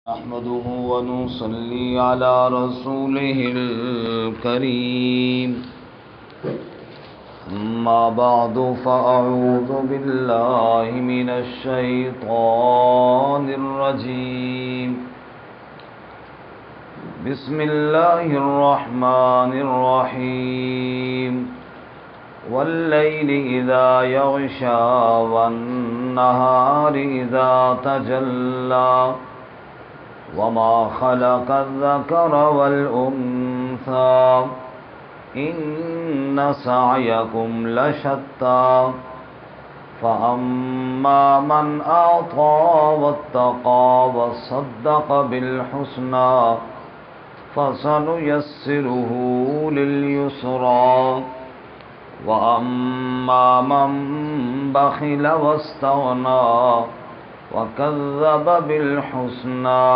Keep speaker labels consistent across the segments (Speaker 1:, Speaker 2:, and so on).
Speaker 1: نحمده ونصلي على رسوله الكريم. أما بعد فأعوذ بالله من الشيطان الرجيم. بسم الله الرحمن الرحيم. والليل إذا يغشى والنهار إذا تجلى وما خلق الذكر والأنثى إن سعيكم لشتى فأما من أعطى واتقى وصدق بالحسنى فسنيسره لليسرى وأما من بخل واستغنى وكذب بالحسنى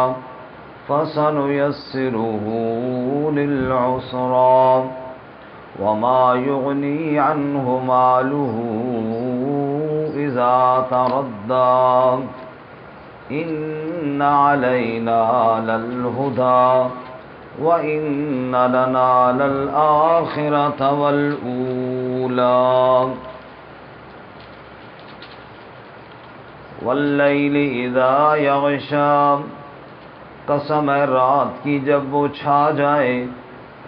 Speaker 1: فسنيسره للعسرى وما يغني عنه ماله إذا تردى إن علينا للهدى وإن لنا للآخرة والأولى. واللیل اذا یغشا، قسم ہے رات کی جب وہ چھا جائے،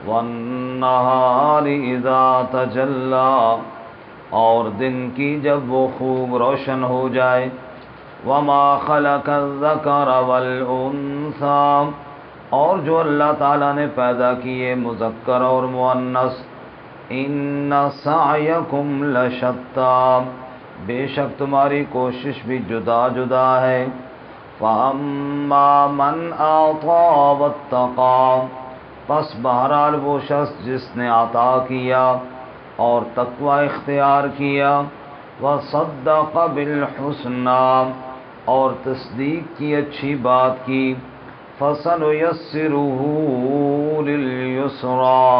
Speaker 1: والنہار اذا تجلی، اور دن کی جب وہ خوب روشن ہو جائے، وما خلق الذکر والانثی، اور جو اللہ تعالیٰ نے پیدا کیے مذکر اور مؤنث، ان سعیکم لشتی، بے شک تمہاری کوشش بھی جدا جدا ہے. فَأَمَّا مَنْ أَعْطَى وَاتَّقَى، پس بہرحال وہ شخص جس نے عطا کیا اور تقوی اختیار کیا، وَصَدَّقَ بِالْحُسْنَى، اور تصدیق کی اچھی بات کی، فَسَنُيَسِّرُهُ لِلْيُسْرَى،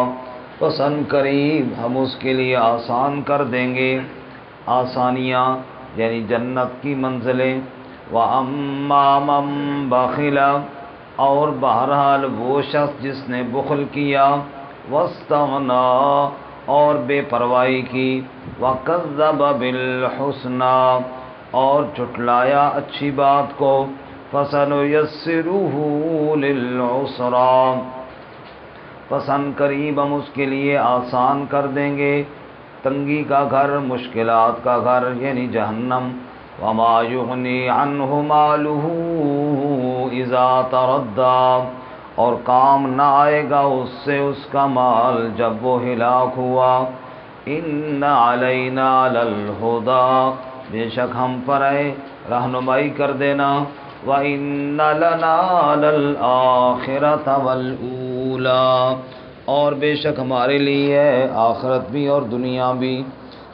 Speaker 1: پس ان قریب ہم اس کے لیے آسان کر دیں گے، آسانیاں یعنی جنت کی منزلیں. وَأَمَّا مَن بَخِلَ، اور بہرحال وہ شخص جس نے بخل کیا، وَاسْتَغْنَى، اور بے پرواہی کی، وَكَذَّبَ بِالْحُسْنَى، اور جھٹلایا اچھی بات کو، فَسَنُيَسِّرُهُ لِلْعُسْرَى، پس ان قریب ہم اس کے لیے آسان کر دیں گے تنگی کا گھر، مشکلات کا گھر یعنی جہنم. وما یغنی عنہ مالہ اذا تردی، اور کام نہ آئے گا اس سے اس کا مال جب وہ ہلاک ہوا. ان علینا للہدی، بے شک ہم پر ہے رہنمائی کر دینا. وَإِنَّ لَنَا لَلْآخِرَةَ وَالْأُولَى، اور بے شک ہمارے لیے ہے آخرت بھی اور دنیا بھی.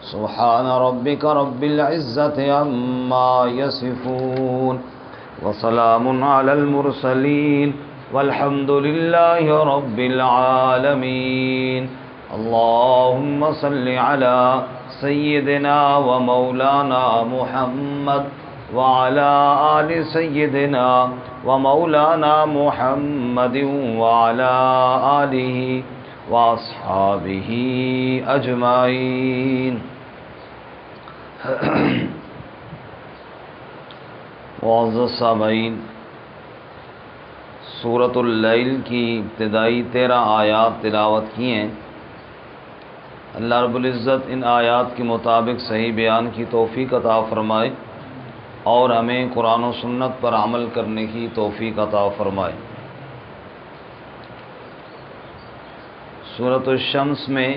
Speaker 1: سبحان ربک رب العزت عما یصفون وسلام علی المرسلین والحمد للہ رب العالمین. اللہم صل علی سیدنا و مولانا محمد وعلى آل سيدنا ومولانا محمد وعلى آله وأصحابه أجمعين. معزز سامعین، سورۃ اللیل کی ابتدائی 13 آیات تلاوت کی ہیں. اللہ رب العزت ان آیات کے مطابق صحیح بیان کی توفیق عطا فرمائے اور ہمیں قرآن و سنت پر عمل کرنے کی توفیق عطا فرمائے. سورۃ الشمس میں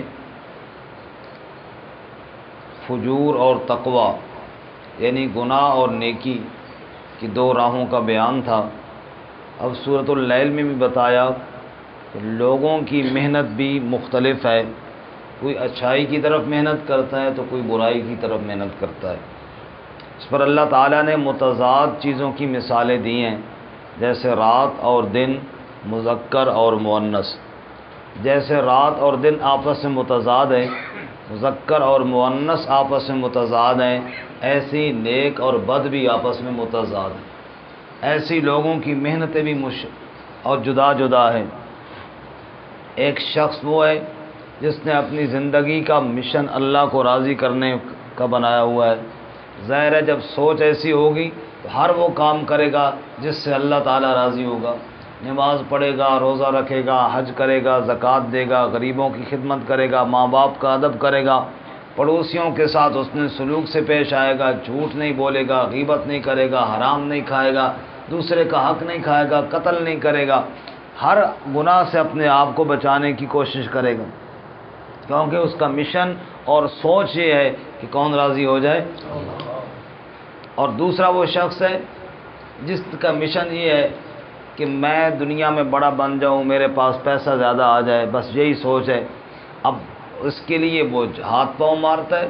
Speaker 1: فجور اور تقوی یعنی گناہ اور نیکی کی 2 راہوں کا بیان تھا. اب سورۃ اللیل میں بھی بتایا کہ لوگوں کی محنت بھی مختلف ہے، کوئی اچھائی کی طرف محنت کرتا ہے تو کوئی برائی کی طرف محنت کرتا ہے. اس پر اللہ تعالیٰ نے متضاد چیزوں کی مثالیں دی ہیں، جیسے رات اور دن، مذکر اور مؤنث. جیسے رات اور دن آپس میں متضاد ہیں، مذکر اور مؤنث آپس میں متضاد ہیں، ایسی نیک اور بد بھی آپس میں متضاد ہیں. ایسی لوگوں کی محنتیں بھی اور جدا جدا ہیں۔ ایک شخص وہ ہے جس نے اپنی زندگی کا مشن اللہ کو راضی کرنے کا بنایا ہوا ہے۔ ظاہر ہے جب سوچ ایسی ہوگی تو ہر وہ کام کرے گا جس سے اللہ تعالیٰ راضی ہوگا۔ نماز پڑھے گا، روزہ رکھے گا، حج کرے گا، زکوٰۃ دے گا، غریبوں کی خدمت کرے گا، ماں باپ کا ادب کرے گا، پڑوسیوں کے ساتھ اس نے سلوک سے پیش آئے گا، جھوٹ نہیں بولے گا، غیبت نہیں کرے گا، حرام نہیں کھائے گا، دوسرے کا حق نہیں کھائے گا، قتل نہیں کرے گا، ہر گناہ سے اپنے آپ کو بچانے کی کوشش کرے گا، کیونکہ اس کا مشن اور سوچ یہ ہے کہ کون راضی ہو جائے۔ اور دوسرا وہ شخص ہے جس کا مشن یہ ہے کہ میں دنیا میں بڑا بن جاؤں، میرے پاس پیسہ زیادہ آ جائے، بس یہی سوچ ہے۔ اب اس کے لیے وہ ہاتھ پاؤں مارتا ہے،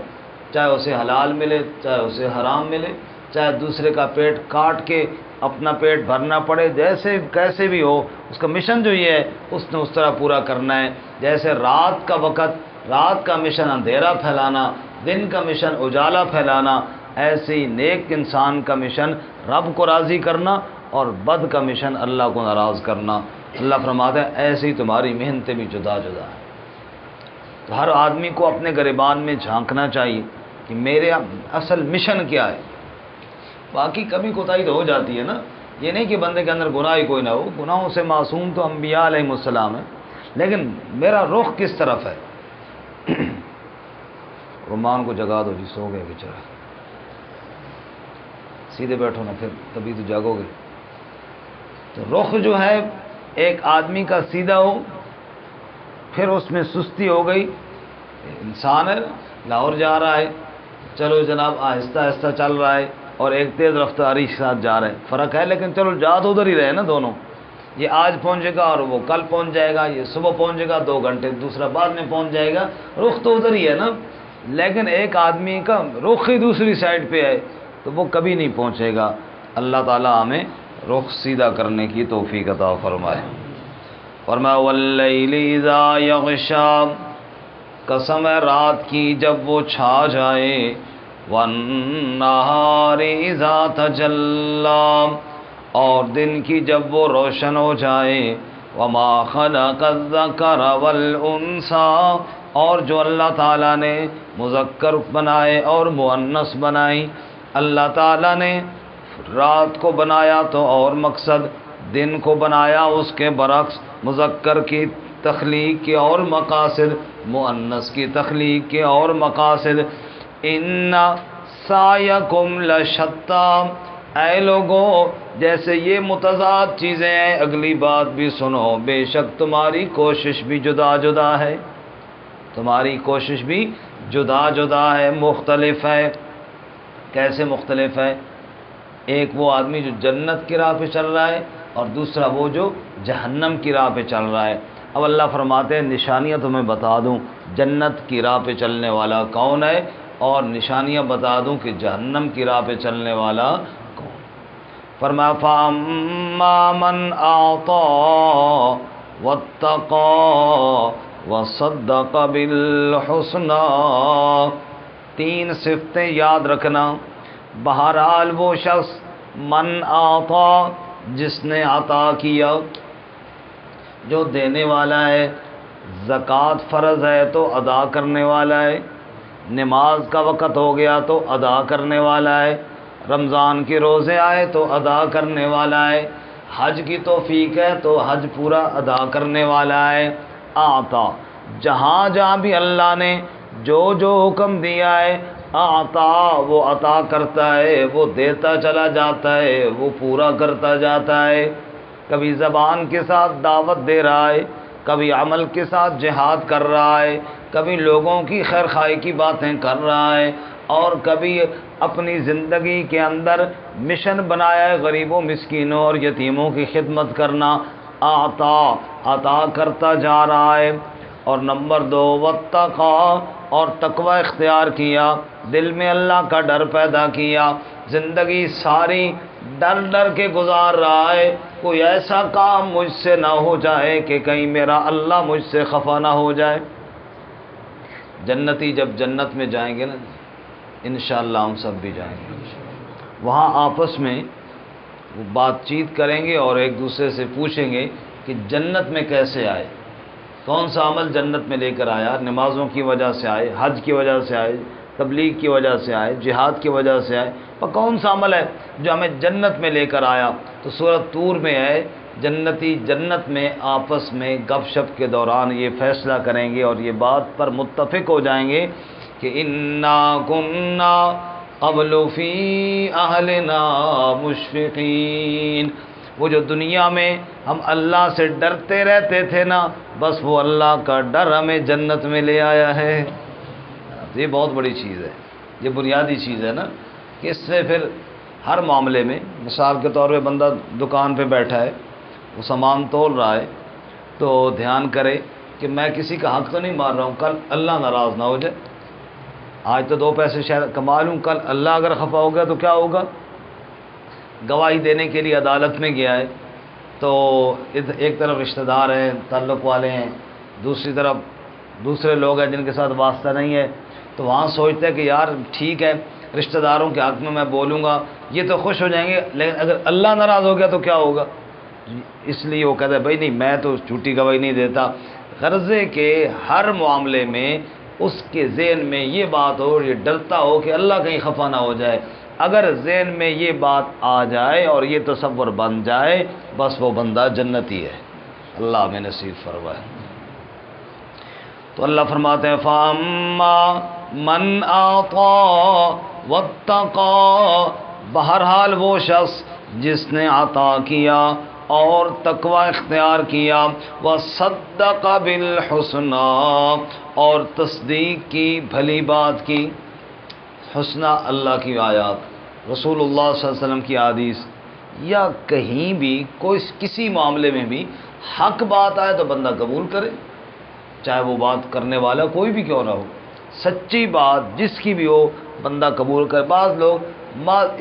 Speaker 1: چاہے اسے حلال ملے چاہے اسے حرام ملے، چاہے دوسرے کا پیٹ کاٹ کے اپنا پیٹ بھرنا پڑے، جیسے کیسے بھی ہو، اس کا مشن جو یہ ہے اس نے اس طرح پورا کرنا ہے۔ جیسے رات کا وقت، رات کا مشن اندھیرا پھیلانا، دن کا مشن اجالا پھیلانا، ایسے ہی نیک انسان کا مشن رب کو راضی کرنا اور بد کا مشن اللہ کو ناراض کرنا۔ اللہ فرماتا ہے ایسے ہی تمہاری محنتیں بھی جدا جدا ہیں۔ تو ہر آدمی کو اپنے گریبان میں جھانکنا چاہیے کہ میرے اصل مشن کیا ہے۔ باقی کمی کوتاہی تو ہو جاتی ہے نا، یہ نہیں کہ بندے کے اندر گناہ ہی کوئی نہ ہو، گناہوں سے معصوم تو انبیاء علیہ السلام ہیں، لیکن میرا رخ کس طرف ہے۔ رمان کو جگا دو جی، سو گئے بیچارہ، سیدھے بیٹھو نا، پھر تبھی تو جاگو گے۔ تو رخ جو ہے ایک آدمی کا سیدھا ہو، پھر اس میں سستی ہو گئی، انسان ہے لاہور جا رہا ہے، چلو جناب آہستہ آہستہ چل رہا ہے، اور ایک تیز رفتاری کے ساتھ جا رہا ہے، فرق ہے، لیکن چلو جا تو ادھر ہی رہے نا دونوں، یہ آج پہنچے گا اور وہ کل پہنچ جائے گا، یہ صبح پہنچے گا 2 گھنٹے، دوسرا بعد میں پہنچ جائے گا، رخ تو ادھر ہی ہے نا، لیکن ایک آدمی کا رخ ہی دوسری سائڈ پہ ہے تو وہ کبھی نہیں پہنچے گا۔ اللہ تعالیٰ ہمیں رخ سیدھا کرنے کی توفیق عطا فرمائے۔ فرمایا واللیل اذا یغشا، قسم ہے رات کی جب وہ چھا جائے، والنہار اذا تجلی، اور دن کی جب وہ روشن ہو جائے، وما خلق الذکر والانثی، اور جو اللہ تعالیٰ نے مذکر بنائے اور مؤنث بنائی، اللہ تعالیٰ نے رات کو بنایا تو اور مقصد، دن کو بنایا اس کے برعکس، مذکر کی تخلیق کے اور مقاصد، مؤنث کی تخلیق کے اور مقاصد۔ ان سعیکم لشتی، اے لوگو جیسے یہ متضاد چیزیں ہیں، اگلی بات بھی سنو، بے شک تمہاری کوشش بھی جدا جدا ہے، تمہاری کوشش بھی جدا جدا ہے، مختلف ہے۔ کیسے مختلف ہے؟ ایک وہ آدمی جو جنت کی راہ پہ چل رہا ہے، اور دوسرا وہ جو جہنم کی راہ پہ چل رہا ہے۔ اب اللہ فرماتے ہیں نشانیاں تمہیں بتا دوں جنت کی راہ پہ چلنے والا کون ہے، اور نشانیاں بتا دوں کہ جہنم کی راہ پہ چلنے والا کون۔ فرمایا فَأَمَّا مَنْ أَعْطَىٰ وَاتَّقَىٰ وَصَدَّقَ بِالْحُسْنَىٰ، 3 صفتیں یاد رکھنا۔ بہرحال وہ شخص من آتا، جس نے عطا کیا، جو دینے والا ہے، زکوٰۃ فرض ہے تو ادا کرنے والا ہے، نماز کا وقت ہو گیا تو ادا کرنے والا ہے، رمضان کے روزے آئے تو ادا کرنے والا ہے، حج کی توفیق ہے تو حج پورا ادا کرنے والا ہے۔ آتا، جہاں جہاں بھی اللہ نے جو جو حکم دیا ہے، آتا وہ عطا کرتا ہے، وہ دیتا چلا جاتا ہے، وہ پورا کرتا جاتا ہے۔ کبھی زبان کے ساتھ دعوت دے رہا ہے، کبھی عمل کے ساتھ جہاد کر رہا ہے، کبھی لوگوں کی خیر خواہی کی باتیں کر رہا ہے، اور کبھی اپنی زندگی کے اندر مشن بنایا ہے غریبوں مسکینوں اور یتیموں کی خدمت کرنا۔ عطا کرتا جا رہا ہے۔ اور نمبر 2 واتقا، اور تقوی اختیار کیا، دل میں اللہ کا ڈر پیدا کیا، زندگی ساری ڈر ڈر کے گزار رہا ہے، کوئی ایسا کام مجھ سے نہ ہو جائے کہ کہیں میرا اللہ مجھ سے خفا نہ ہو جائے۔ جنتی جب جنت میں جائیں گے نا، انشاءاللہ ہم سب بھی جائیں گے، وہاں آپس میں وہ بات چیت کریں گے اور ایک دوسرے سے پوچھیں گے کہ جنت میں کیسے آئے، کون سا عمل جنت میں لے کر آیا، نمازوں کی وجہ سے آئے، حج کی وجہ سے آئے، تبلیغ کی وجہ سے آئے، جہاد کی وجہ سے آئے، اور کون سا عمل ہے جو ہمیں جنت میں لے کر آیا۔ تو سورۃ طور میں ہے جنتی جنت میں آپس میں گپ شپ کے دوران یہ فیصلہ کریں گے اور یہ بات پر متفق ہو جائیں گے کہ انا کنا قبل فی اہلنا مشفقین، وہ جو دنیا میں ہم اللہ سے ڈرتے رہتے تھے نا، بس وہ اللہ کا ڈر ہمیں جنت میں لے آیا ہے۔ یہ بہت بڑی چیز ہے، یہ بنیادی چیز ہے نا، کہ اس سے پھر ہر معاملے میں، مثال کے طور پہ بندہ دکان پہ بیٹھا ہے، وہ سامان تول رہا ہے، تو دھیان کرے کہ میں کسی کا حق تو نہیں مار رہا ہوں، کل اللہ ناراض نہ ہو جائے۔ آج تو 2 پیسے شاید کما لوں، کل اللہ اگر خفا ہو گیا تو کیا ہوگا؟ گواہی دینے کے لیے عدالت میں گیا ہے، تو ایک طرف رشتہ دار ہیں، تعلق والے ہیں، دوسری طرف دوسرے لوگ ہیں جن کے ساتھ واسطہ نہیں ہے، تو وہاں سوچتا ہے کہ یار ٹھیک ہے رشتہ داروں کے حق میں بولوں گا، یہ تو خوش ہو جائیں گے، لیکن اگر اللہ ناراض ہو گیا تو کیا ہوگا؟ اس لیے وہ کہتا ہے بھائی نہیں، میں تو جھوٹی گواہی نہیں دیتا۔ غرضے کے ہر معاملے میں اس کے ذہن میں یہ بات ہو، یہ ڈرتا ہو کہ اللہ کہیں خفا نہ ہو جائے۔ اگر ذہن میں یہ بات آ جائے اور یہ تصور بن جائے، بس وہ بندہ جنتی ہے، اللہ میں نصیب فرمائے۔ تو اللہ فرماتے ہیں فَأَمَّا مَنْ أَعْطَىٰ وَاتَّقَىٰ، بہرحال وہ شخص جس نے عطا کیا اور تقوی اختیار کیا، وَصَدَّقَ بِالْحُسْنَىٰ، اور تصدیق کی، بھلی بات کی۔ حسنہ اللہ کی آیات، رسول اللہ صلی اللہ علیہ وسلم کی حدیث، یا کہیں بھی کسی معاملے میں بھی حق بات آئے تو بندہ قبول کرے، چاہے وہ بات کرنے والا کوئی بھی کیوں نہ ہو، سچی بات جس کی بھی ہو بندہ قبول کرے۔ بعض لوگ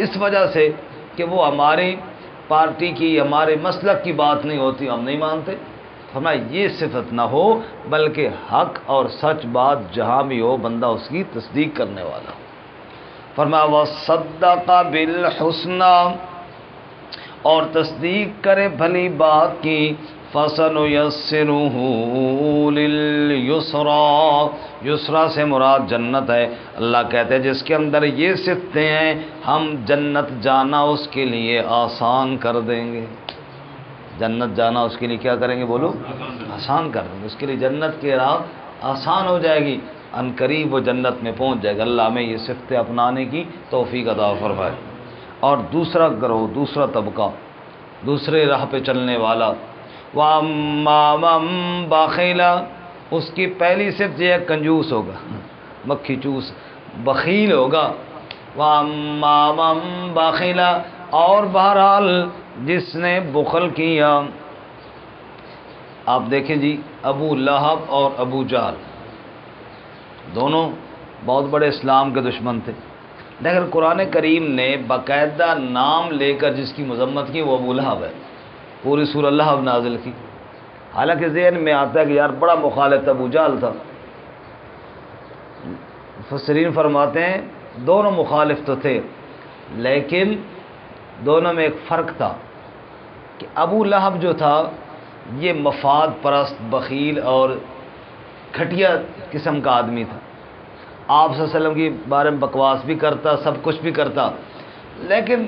Speaker 1: اس وجہ سے کہ وہ ہماری پارٹی کی، ہمارے مسلک کی بات نہیں ہوتی، ہم نہیں مانتے، فرمایا یہ صفت نہ ہو، بلکہ حق اور سچ بات جہاں بھی ہو بندہ اس کی تصدیق کرنے والا۔ فرمایا وَصَدَّقَ بِالْحُسْنَىٰ، اور تصدیق کرے بھلی بات کی، فَسَنُيَسِّرُهُ لِلْيُسْرَىٰ، یسرا سے مراد جنت ہے۔ اللہ کہتے ہیں جس کے اندر یہ صفتیں ہیں ہم جنت جانا اس کے لیے آسان کر دیں گے۔ جنت جانا اس کے لیے کیا کریں گے؟ بولو، آسان کر دیں گے، اس کے لیے جنت کی راہ آسان ہو جائے گی، ان قریب وہ جنت میں پہنچ جائے گا۔ اللہ ہمیں یہ صفتیں اپنانے کی توفیق عطا فرمائے۔ اور دوسرا گروہ، دوسرا طبقہ، دوسرے راہ پہ چلنے والا، وَأَمَّا مَن بَخِلَ، اس کی پہلی صفت یہ ہے کنجوس ہوگا، مکھی چوس، بخیل ہوگا۔ وَأَمَّا مَن بَخِلَ، اور بہرحال جس نے بخل کیا۔ آپ دیکھیں جی، ابو لہب اور ابو جہل دونوں بہت بڑے اسلام کے دشمن تھے، لیکن قرآن کریم نے باقاعدہ نام لے کر جس کی مذمت کی وہ ابو لہب ہے، پوری سورہ لہب نازل کی۔ حالانکہ ذہن میں آتا ہے کہ یار بڑا مخالف ابو جہل تھا، مفسرین فرماتے ہیں دونوں مخالف تو تھے، لیکن دونوں میں ایک فرق تھا کہ ابو لہب جو تھا یہ مفاد پرست، بخیل اور گھٹیا قسم کا آدمی تھا، آپ صلی اللہ علیہ وسلم کے بارے میں بکواس بھی کرتا، سب کچھ بھی کرتا، لیکن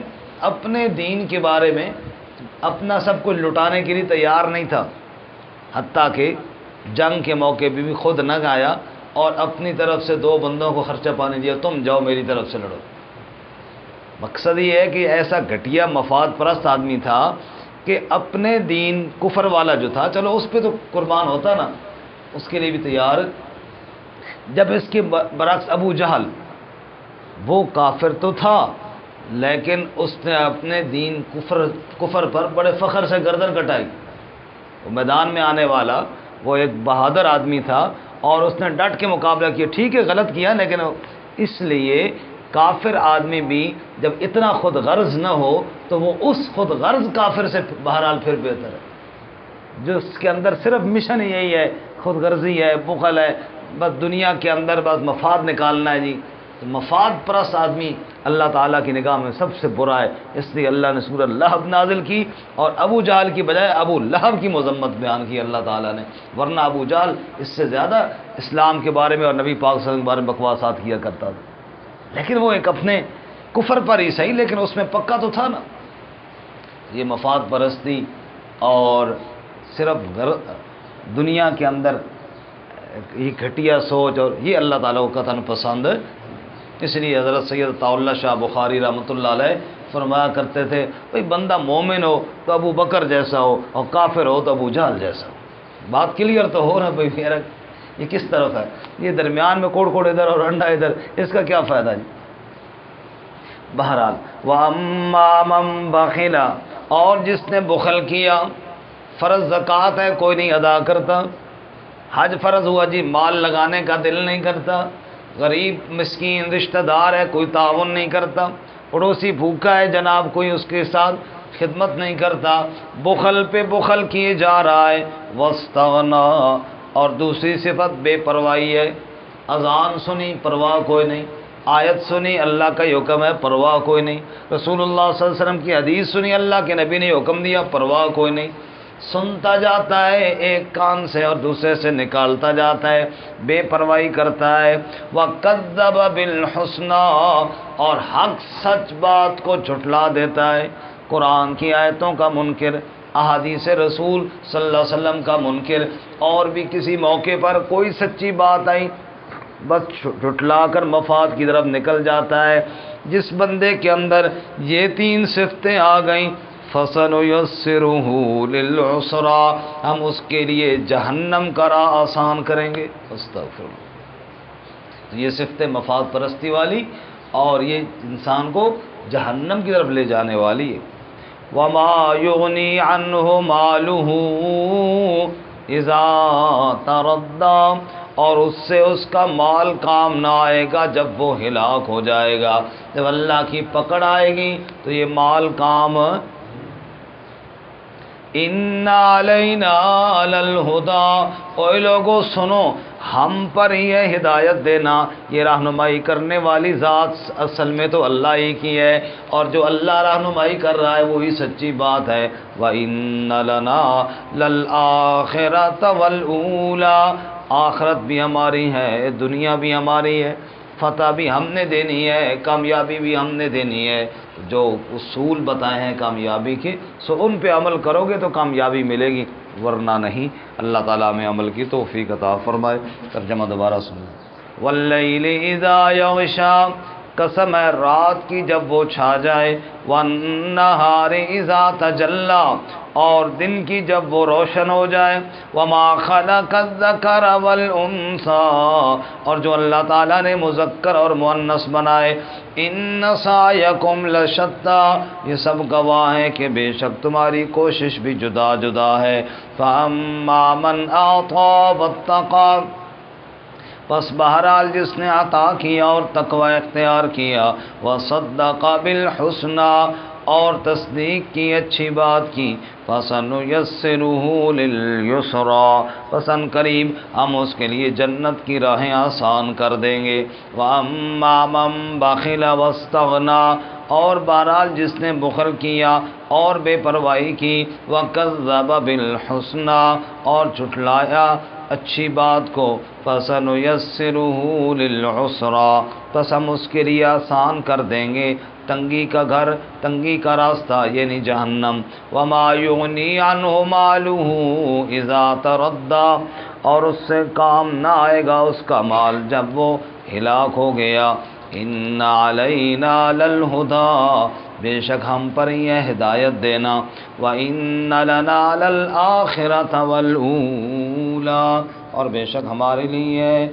Speaker 1: اپنے دین کے بارے میں اپنا سب کچھ لٹانے کے لیے تیار نہیں تھا، حتیٰ کہ جنگ کے موقع پہ بھی خود نہ گیا اور اپنی طرف سے 2 بندوں کو خرچہ پانی دیا، تم جاؤ میری طرف سے لڑو۔ مقصد یہ ہے کہ ایسا گھٹیا مفاد پرست آدمی تھا کہ اپنے دین، کفر والا جو تھا چلو اس پہ تو قربان ہوتا نا، اس کے لیے بھی تیار۔ جب اس کے برعکس ابو جہل، وہ کافر تو تھا لیکن اس نے اپنے دین کفر پر بڑے فخر سے گردن کٹائی، وہ میدان میں آنے والا، وہ ایک بہادر آدمی تھا اور اس نے ڈٹ کے مقابلہ کیا، ٹھیک ہے غلط کیا، لیکن اس لیے کافر آدمی بھی جب اتنا خود غرض نہ ہو تو وہ اس خود غرض کافر سے بہرحال پھر بہتر ہے، جو اس کے اندر صرف مشن یہی ہے، خود غرضی ہے، بخل ہے، بس دنیا کے اندر بس مفاد نکالنا ہے جی، تو مفاد پرست آدمی اللہ تعالیٰ کی نگاہ میں سب سے برا ہے، اس لیے اللہ نے سورہ لہب نازل کی اور ابو جہل کی بجائے ابو لہب کی مذمت بیان کی اللہ تعالیٰ نے، ورنہ ابو جہل اس سے زیادہ اسلام کے بارے میں اور نبی پاک صلی اللہ علیہ وسلم کے بارے میں بکواسات کیا کرتا تھا، لیکن وہ ایک اپنے کفر پر ہی صحیح لیکن اس میں پکا تو تھا نا۔ یہ مفاد پرستی اور صرف دنیا کے اندر یہ گھٹیا سوچ، اور یہ اللہ تعالیٰ کو قطعاً پسند ہے۔ اس لیے حضرت سید عطا اللہ شاہ بخاری رحمۃ اللہ علیہ فرمایا کرتے تھے، بھئی بندہ مومن ہو تو ابو بکر جیسا ہو اور کافر ہو تو ابو جہل جیسا ہو۔ بات کلیئر تو ہو رہا بھائی میرا، یہ کس طرف ہے؟ یہ درمیان میں کوڑ کوڑ ادھر اور انڈا ادھر، اس کا کیا فائدہ جی؟ بہرحال وَأَمَّا مَن بَخِلَ، اور جس نے بخل کیا، فرض زکوٰۃ ہے کوئی نہیں ادا کرتا، حج فرض ہوا جی مال لگانے کا دل نہیں کرتا، غریب مسکین رشتہ دار ہے کوئی تعاون نہیں کرتا، پڑوسی بھوکا ہے جناب کوئی اس کے ساتھ خدمت نہیں کرتا، بخل پہ بخل کیے جا رہا ہے۔ واستغنا، اور دوسری صفت بے پرواہی ہے، اذان سنی پرواہ کوئی نہیں، آیت سنی اللہ کا حکم ہے پرواہ کوئی نہیں، رسول اللہ صلی اللہ علیہ وسلم کی حدیث سنی اللہ کے نبی نے حکم دیا پرواہ کوئی نہیں، سنتا جاتا ہے ایک کان سے اور دوسرے سے نکالتا جاتا ہے، بے پرواہی کرتا ہے۔ وَكَذَّبَ بِالْحُسْنَى، اور حق سچ بات کو جھٹلا دیتا ہے، قرآن کی آیتوں کا منکر، احادیث رسول صلی اللہ علیہ وسلم کا منکر، اور بھی کسی موقع پر کوئی سچی بات آئی بس جھٹلا کر مفاد کی طرف نکل جاتا ہے۔ جس بندے کے اندر یہ تین صفتیں آ گئیں فَسَنُيَسِّرُهُ لِلْعُسْرَىٰ، ہم اس کے لیے جہنم کا راہ آسان کریں گے۔ استغفر اللہ۔ یہ صفتیں مفاد پرستی والی اور یہ انسان کو جہنم کی طرف لے جانے والی ہے۔ وَمَا يُغْنِي عَنْهُ مَالُهُ إِذَا تَرَدَّىٰ، اور اس سے اس کا مال کام نہ آئے گا جب وہ ہلاک ہو جائے گا، جب اللہ کی پکڑ آئے گی تو یہ مال کام۔ اِنَّ عَلَيْنَا لَلْهُدَىٰ، اوے لوگوں سنو ہم پر ہی ہے ہدایت دینا، یہ رہنمائی کرنے والی ذات اصل میں تو اللہ ہی کی ہے، اور جو اللہ رہنمائی کر رہا ہے وہی سچی بات ہے۔ وَإِنَّ لَنَا لَلْآخِرَةَ وَالْأُولَىٰ، آخرت بھی ہماری ہے دنیا بھی ہماری ہے، فتح بھی ہم نے دینی ہے، کامیابی بھی ہم نے دینی ہے۔ جو اصول بتائے ہیں کامیابی کے سو ان پہ عمل کرو گے تو کامیابی ملے گی، ورنہ نہیں۔ اللہ تعالیٰ میں عمل کی توفیق عطا فرمائے۔ ترجمہ دوبارہ سنیں۔ وَاللَّيْلِ إِذَا يَغْشَىٰ، قسم ہے رات کی جب وہ چھا جائے، وَالنَّهَارِ إِذَا تَجَلَّىٰ، اور دن کی جب وہ روشن ہو جائے، وَمَا خَلَقَ الذَّكَرَ وَالْأُنثَىٰ، اور جو اللہ تعالیٰ نے مذکر اور مؤنث بنائے، إِنَّ سَعْيَكُمْ لَشَتَّىٰ، یہ سب گواہ ہیں کہ بے شک تمہاری کوشش بھی جدا جدا ہے۔ فَأَمَّا مَنْ أَعْطَىٰ وَاتَّقَىٰ، پس بہرحال جس نے عطا کیا اور تقوی اختیار کیا، وَصَدَّقَ بِالْحُسْنَىٰ، اور تصدیق کی اچھی بات کی، فَسَنُيَسِّرُهُ لِلْيُسْرَىٰ، پس ان قریب ہم اس کے لیے جنت کی راہیں آسان کر دیں گے۔ وَأَمَّا مَن بَخِلَ وَاسْتَغْنَىٰ، اور بہرحال جس نے بخل کیا اور بے پرواہی کی، وَكَذَّبَ بِالْحُسْنَىٰ، اور جھٹلایا اچھی بات کو، فَسَنُيَسِّرُهُ لِلْعُسْرَىٰ، پس ہم اس کے لیے آسان کر دیں گے تنگی کا گھر، تنگی کا راستہ یعنی جہنم۔ وَمَا يُغْنِي عَنْهُ مَالُهُ إِذَا تَرَدَّىٰ، اور اس سے کام نہ آئے گا اس کا مال جب وہ ہلاک ہو گیا۔ إِنَّ عَلَيْنَا لَلْهُدَىٰ، بے شک ہم پر ہی ہے ہدایت دینا۔ وَإِنَّ لَنَا لَلْآخِرَةَ وَالْأُولَىٰ، اور بے شک ہمارے لیے ہے